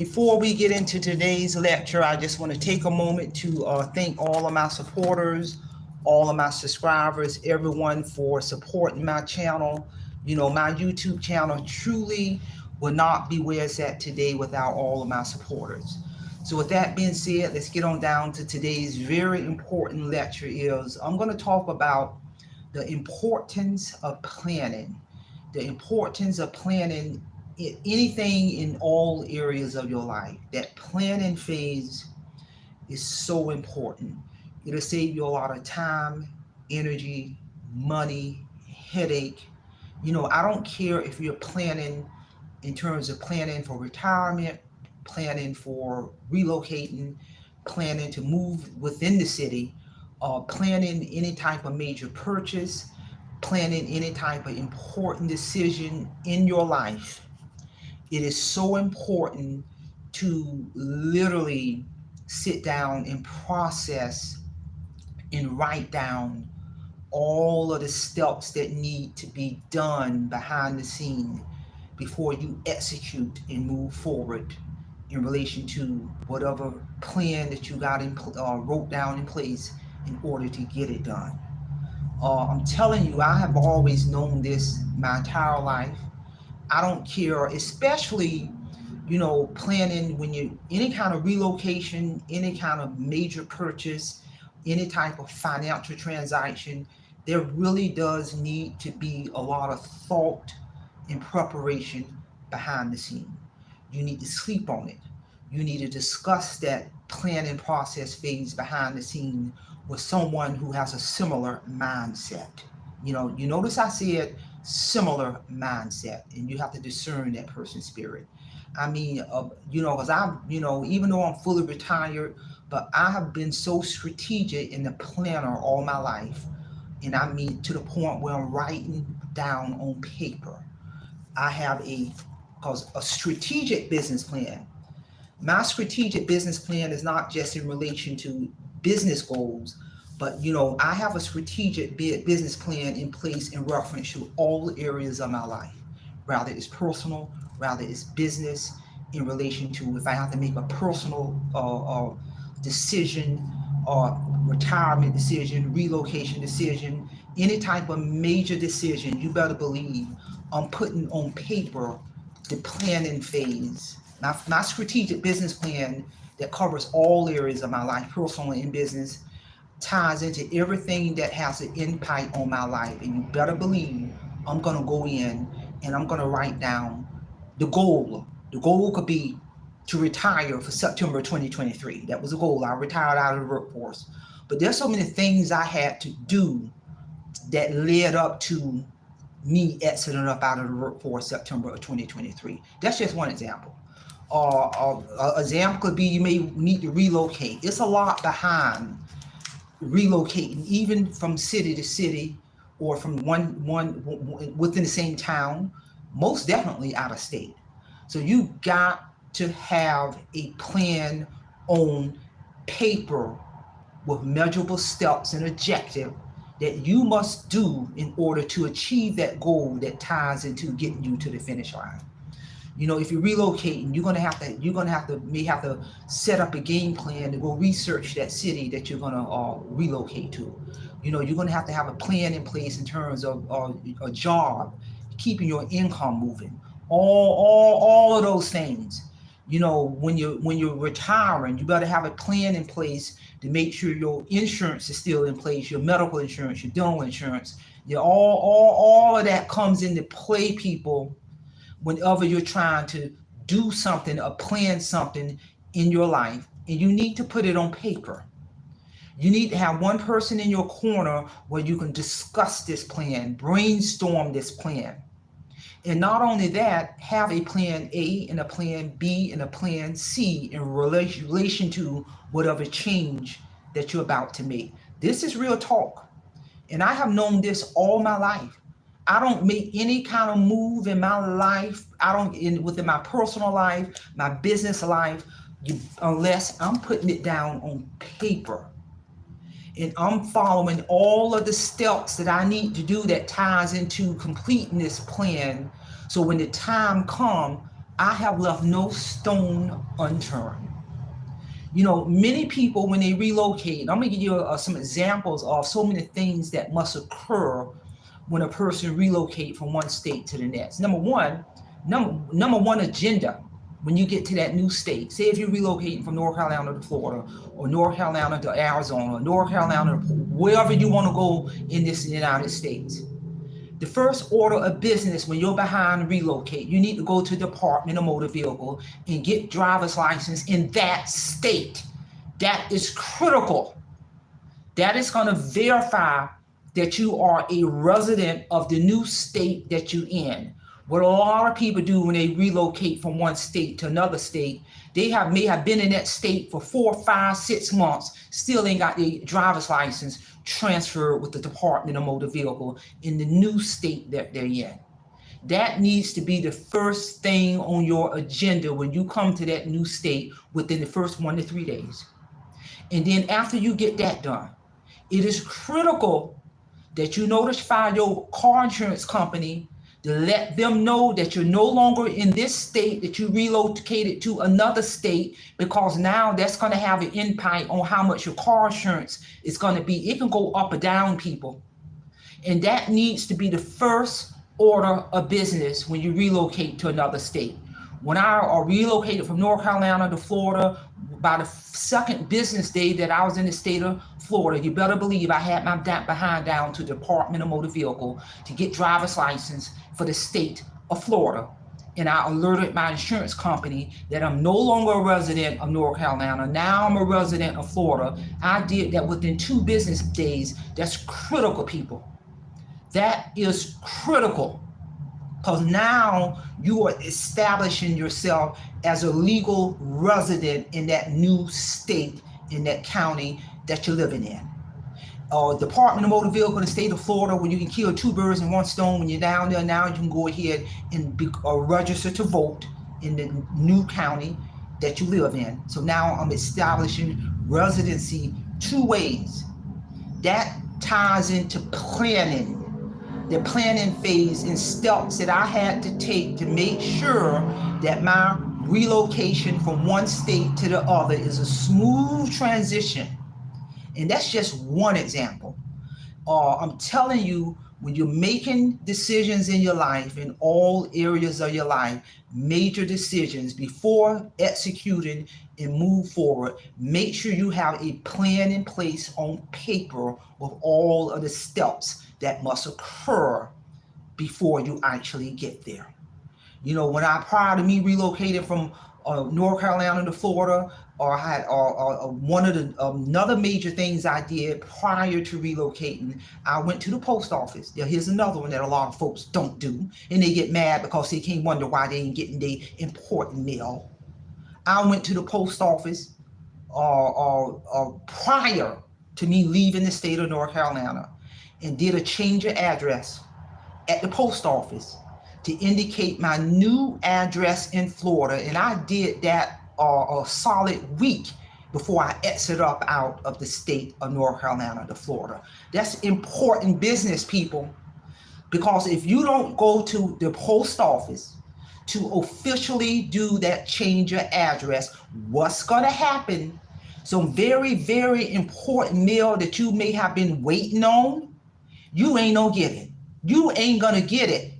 Before we get into today's lecture, I just want to take a moment to thank all of my supporters, all of my subscribers, everyone for supporting my channel. You know, my YouTube channel truly would not be where it's at today without all of my supporters. So with that being said, let's get on down to today's very important lecture. I'm going to talk about the importance of planning, the importance of planning anything in all areas of your life. That planning phase is so important. It'll save you a lot of time, energy, money, headache. You know, I don't care if you're planning in terms of planning for retirement, planning for relocating, planning to move within the city, planning any type of major purchase, planning any type of important decision in your life. It is so important to literally sit down and process and write down all of the steps that need to be done behind the scene before you execute and move forward in relation to whatever plan that you got wrote down in place in order to get it done. I'm telling you, I have always known this my entire life. I don't care, especially, you know, planning when you any kind of relocation, any kind of major purchase, any type of financial transaction. There really does need to be a lot of thought and preparation behind the scene. You need to sleep on it. You need to discuss that planning process phase behind the scene with someone who has a similar mindset. You notice I said similar mindset, and you have to discern that person's spirit. I mean, because even though I'm fully retired, but I have been so strategic in the planner all my life. And I mean, to the point where I'm writing down on paper. I have a strategic business plan. My strategic business plan is not just in relation to business goals, but I have a strategic business plan in place in reference to all areas of my life, rather it's personal, rather it's business, in relation to if I have to make a personal decision or retirement decision, relocation decision, any type of major decision. You better believe I'm putting on paper the planning phase. My strategic business plan that covers all areas of my life, personal and business, ties into everything that has an impact on my life. And you better believe I'm going to go in and I'm going to write down the goal. The goal could be to retire for September 2023. That was a goal. I retired out of the workforce. But there's so many things I had to do that led up to me exiting up out of the workforce September of 2023. That's just one example. Example could be you may need to relocate. It's a lot behind relocating, even from city to city, or from one within the same town, most definitely out of state. So you got to have a plan on paper with measurable steps and objective that you must do in order to achieve that goal that ties into getting you to the finish line. If you're relocating, you're gonna have to set up a game plan to go research that city that you're gonna relocate to. You're gonna have to have a plan in place in terms of a job, keeping your income moving, all of those things. When you're retiring, you better have a plan in place to make sure your insurance is still in place, your medical insurance, your dental insurance, all of that comes into play, people. Whenever you're trying to do something or plan something in your life, and you need to put it on paper. You need to have one person in your corner where you can discuss this plan, brainstorm this plan. And not only that, have a plan A and a plan B and a plan C in relation to whatever change that you're about to make. This is real talk. And I have known this all my life. I don't make any kind of move in my life. Within my personal life, my business life, unless I'm putting it down on paper. And I'm following all of the steps that I need to do that ties into completing this plan. So when the time comes, I have left no stone unturned. You know, many people, when they relocate, I'm going to give you some examples of so many things that must occur when a person relocate from one state to the next. Number one agenda when you get to that new state. Say if you're relocating from North Carolina to Florida, or North Carolina to Arizona, or North Carolina to wherever you want to go in this United States. The first order of business when you're behind relocate, you need to go to the Department of Motor Vehicle and get driver's license in that state. That is critical. That is going to verify that you are a resident of the new state that you're in. What a lot of people do when they relocate from one state to another state, may have been in that state for 4, 5, 6 months, still ain't got their driver's license transferred with the Department of Motor Vehicle in the new state that they're in. That needs to be the first thing on your agenda when you come to that new state within the first 1 to 3 days. And then after you get that done, it is critical that you notify your car insurance company to let them know that you're no longer in this state, that you relocated to another state, because now that's going to have an impact on how much your car insurance is going to be. It can go up or down, people. And that needs to be the first order of business when you relocate to another state. When I relocated from North Carolina to Florida, by the second business day that I was in the state of Florida, you better believe I had my behind down to the Department of Motor Vehicle to get driver's license for the state of Florida. And I alerted my insurance company that I'm no longer a resident of North Carolina. Now I'm a resident of Florida. I did that within 2 business days. That's critical, people. That is critical. Because now you are establishing yourself as a legal resident in that new state, in that county that you're living in. Department of Motor Vehicle in the state of Florida, where you can kill 2 birds in 1 stone. When you're down there now, you can go ahead and register to vote in the new county that you live in. So now I'm establishing residency 2 ways. That ties into planning. The planning phase and steps that I had to take to make sure that my relocation from one state to the other is a smooth transition. And that's just one example. I'm telling you, when you're making decisions in your life, in all areas of your life, major decisions, before executing and move forward, make sure you have a plan in place on paper with all of the steps that must occur before you actually get there. You know, prior to me relocating from North Carolina to Florida, or I had one of the another major things I did prior to relocating, I went to the post office. Here's another one that a lot of folks don't do, and they get mad because they can't wonder why they ain't getting their important mail. I went to the post office prior to me leaving the state of North Carolina, and did a change of address at the post office to indicate my new address in Florida. And I did that a solid week before I exit up out of the state of North Carolina to Florida. That's important business, people, because if you don't go to the post office to officially do that change of address, what's going to happen? Some very, very important mail that you may have been waiting on, you ain't gonna get it. You ain't gonna get it.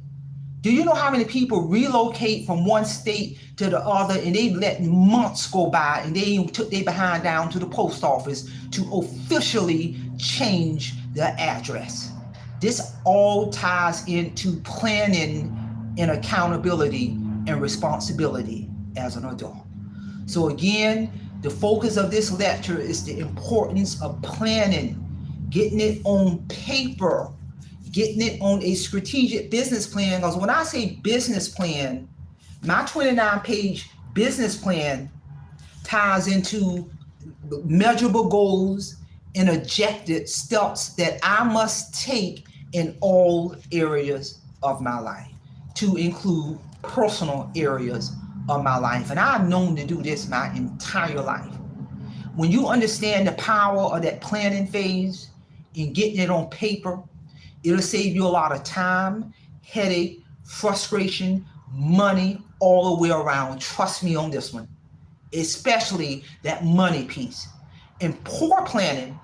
Do you know how many people relocate from one state to the other and they let months go by and they even took their behind down to the post office to officially change their address? This all ties into planning and accountability and responsibility as an adult. So again, the focus of this lecture is the importance of planning, getting it on paper, getting it on a strategic business plan. Because when I say business plan, my 29-page business plan ties into measurable goals and objective steps that I must take in all areas of my life, to include personal areas of my life. And I've known to do this my entire life. When you understand the power of that planning phase and getting it on paper, it'll save you a lot of time, headache, frustration, money, all the way around. Trust me on this one, especially that money piece. And poor planning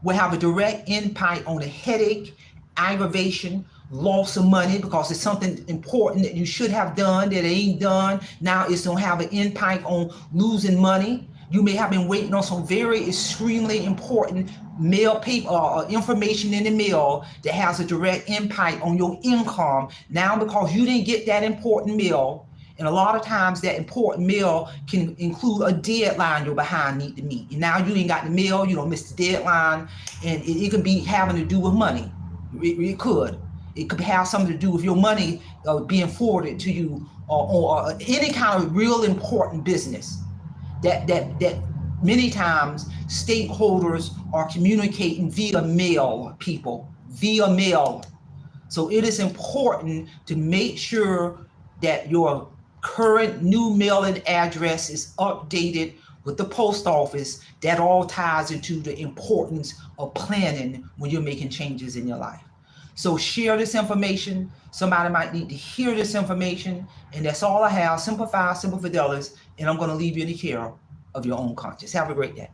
will have a direct impact on the headache, aggravation, loss of money, because it's something important that you should have done that ain't done. Now it's going to have an impact on losing money. You may have been waiting on some very extremely important mail paper information in the mail that has a direct impact on your income. Now, because you didn't get that important mail, and a lot of times that important mail can include a deadline you're behind need to meet. And now you ain't got the mail, you don't miss the deadline, and it can be having to do with money. It could. It could have something to do with your money being forwarded to you, or any kind of real important business that many times stakeholders are communicating via mail, via mail. So it is important to make sure that your current new mailing address is updated with the post office. That all ties into the importance of planning when you're making changes in your life. So share this information. Somebody might need to hear this information. And that's all I have. Simplify, Simple Fidelis. And I'm going to leave you in the care of your own conscience. Have a great day.